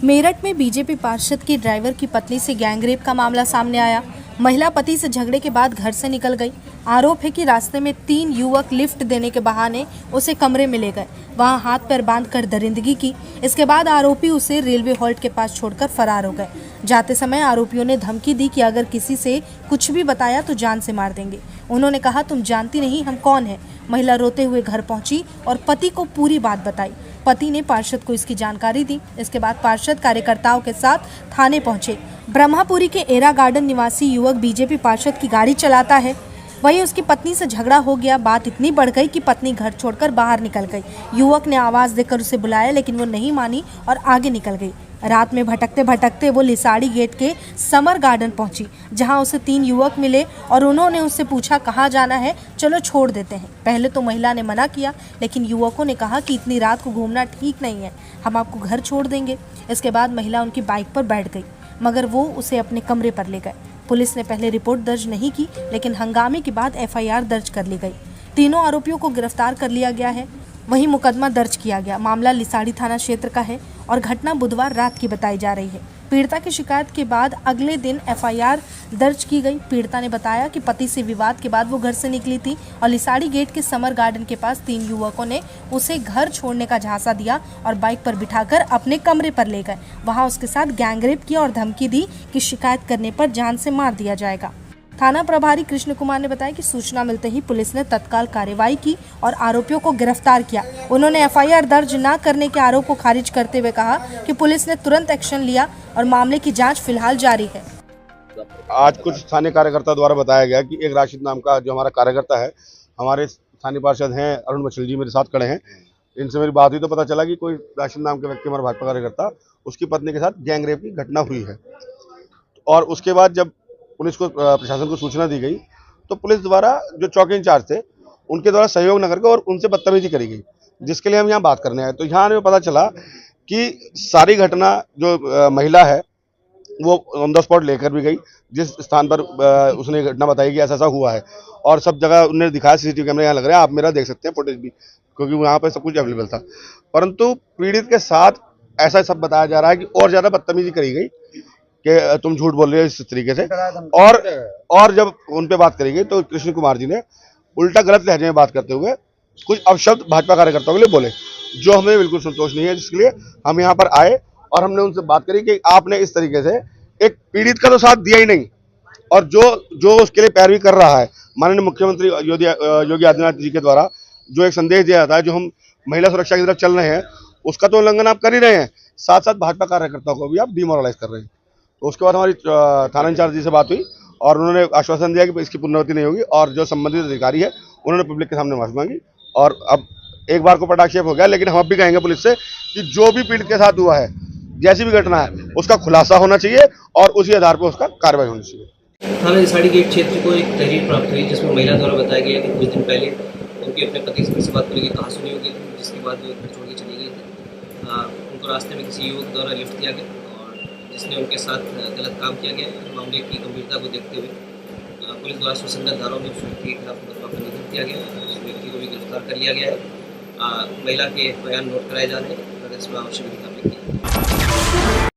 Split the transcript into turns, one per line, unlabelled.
मेरठ में बीजेपी पार्षद की ड्राइवर की पत्नी से गैंगरेप का मामला सामने आया। महिला पति से झगड़े के बाद घर से निकल गई। आरोप है कि रास्ते में 3 युवक लिफ्ट देने के बहाने उसे कमरे में ले गए, वहां हाथ पैर बांधकर दरिंदगी की। इसके बाद आरोपी उसे रेलवे हॉल्ट के पास छोड़कर फरार हो गए। जाते समय आरोपियों ने धमकी दी कि अगर किसी से कुछ भी बताया तो जान से मार देंगे। उन्होंने कहा, तुम जानती नहीं हम कौन हैं। महिला रोते हुए घर पहुंची और पति को पूरी बात बताई। पति ने पार्षद को इसकी जानकारी दी। इसके बाद पार्षद कार्यकर्ताओं के साथ थाने पहुंचे। ब्रह्मापुरी के एरा गार्डन निवासी युवक बीजेपी पार्षद की गाड़ी चलाता है। वहीं उसकी पत्नी से झगड़ा हो गया। बात इतनी बढ़ गई कि पत्नी घर छोड़कर बाहर निकल गई। युवक ने आवाज देकर उसे बुलाया, लेकिन वो नहीं मानी और आगे निकल गई। रात में भटकते भटकते वो लिसाड़ी गेट के समर गार्डन पहुंची, जहां उसे 3 युवक मिले और उन्होंने उससे पूछा, कहाँ जाना है, चलो छोड़ देते हैं। पहले तो महिला ने मना किया, लेकिन युवकों ने कहा कि इतनी रात को घूमना ठीक नहीं है, हम आपको घर छोड़ देंगे। इसके बाद महिला उनकी बाइक पर बैठ गई, मगर वो उसे अपने कमरे पर ले गए। पुलिस ने पहले रिपोर्ट दर्ज नहीं की, लेकिन हंगामे के बाद FIR दर्ज कर ली गई। तीनों आरोपियों को गिरफ्तार कर लिया गया है। वहीं मुकदमा दर्ज किया गया। मामला लिसाड़ी थाना क्षेत्र का है और घटना बुधवार रात की बताई जा रही है। पीड़िता की शिकायत के बाद अगले दिन FIR दर्ज की गई। पीड़िता ने बताया कि पति से विवाद के बाद वो घर से निकली थी और लिसाड़ी गेट के समर गार्डन के पास 3 युवकों ने उसे घर छोड़ने का झांसा दिया और बाइक पर बिठाकर अपने कमरे पर ले गए। वहां उसके साथ गैंगरेप किया और धमकी दी कि शिकायत करने पर जान से मार दिया जाएगा। थाना प्रभारी कृष्ण कुमार ने बताया कि सूचना मिलते ही पुलिस ने तत्काल कार्रवाई की और आरोपियों को गिरफ्तार किया। उन्होंने FIR दर्ज न करने के आरोप को खारिज करते हुए कहा कि पुलिस ने तुरंत एक्शन लिया और मामले की जांच फिलहाल जारी है।
आज कुछ स्थानीय कार्यकर्ता द्वारा बताया गया कि एक राशिद नाम का जो हमारा कार्यकर्ता है, हमारे स्थानीय पार्षद हैं अरुण मछली जी मेरे साथ खड़े हैं, इनसे मेरी बात हुई तो पता चला कि कोई राशिद नाम के व्यक्ति, हमारा भाजपा कार्यकर्ता, उसकी पत्नी के साथ गैंगरेप की घटना हुई है। और उसके बाद जब पुलिस को, प्रशासन को सूचना दी गई तो पुलिस द्वारा जो चौकी इंचार्ज थे उनके द्वारा सहयोग न करके और उनसे बदतमीजी करी गई, जिसके लिए हम यहाँ बात करने आए। तो यहाँ हमें पता चला कि सारी घटना जो महिला है वो ऑन द स्पॉट लेकर भी गई, जिस स्थान पर उसने घटना बताई कि ऐसा ऐसा हुआ है, और सब जगह उन्होंने दिखाया, CCTV कैमरे यहाँ लग रहे हैं, आप मेरा देख सकते हैं फुटेज भी, क्योंकि वहाँ पर सब कुछ अवेलेबल था। परंतु पीड़ित के साथ ऐसा सब बताया जा रहा है कि और ज़्यादा बदतमीजी करी गई कि तुम झूठ बोल रहे हो इस तरीके से। और जब उन पे बात करी गई तो कृष्ण कुमार जी ने उल्टा गलत लहजे में बात करते हुए कुछ अपशब्द भाजपा कार्यकर्ताओं के लिए बोले, जो हमें बिल्कुल संतोष नहीं है, जिसके लिए हम यहाँ पर आए और हमने उनसे बात करी कि आपने इस तरीके से एक पीड़ित का तो साथ दिया ही नहीं, और जो उसके लिए पैरवी कर रहा है, माननीय मुख्यमंत्री योगी आदित्यनाथ जी के द्वारा जो एक संदेश दिया जाता है, जो हम महिला सुरक्षा की तरफ चल रहे हैं, उसका तो उल्लंघन आप कर ही रहे हैं, साथ साथ भाजपा कार्यकर्ताओं को भी आप डिमोरलाइज कर रहे हैं। तो उसके बाद हमारी थाना इंचार्ज जी से बात हुई और उन्होंने आश्वासन दिया कि इसकी पुनरावृत्ति नहीं होगी, और जो संबंधित अधिकारी है उन्होंने पब्लिक के सामने माफी मांगी। और अब एक बार को पटाक्षेप हो गया, लेकिन हम अब भी कहेंगे पुलिस से कि जो भी पीड़ित के साथ हुआ है, जैसी भी घटना है, उसका खुलासा होना चाहिए और उसी आधार पर उसका कार्रवाई होनी चाहिए।
थाना लिसाड़ी गेट क्षेत्र को एक तहरीर प्राप्त हुई, जिसमें महिला द्वारा बताया गया कि कुछ दिन पहले उनकी अपने पति से बात करने की कहासुनी हो गई थी, जिसके बाद वो घर छोड़ के चली गई थी। उनको रास्ते में किसी युवक द्वारा लिफ्ट दिया गया और जिसने उनके साथ गलत काम किया गया। मामले की गंभीरता को देखते हुए पुलिस द्वारा सुसंगत धाराओं में उस व्यक्ति के खिलाफ मुकदमा पंजीकृत किया गया है। उस व्यक्ति को भी गिरफ्तार कर लिया गया है। महिला के बयान नोट कराए जा रहे हैं और इसमें आवश्यक कार्रवाई की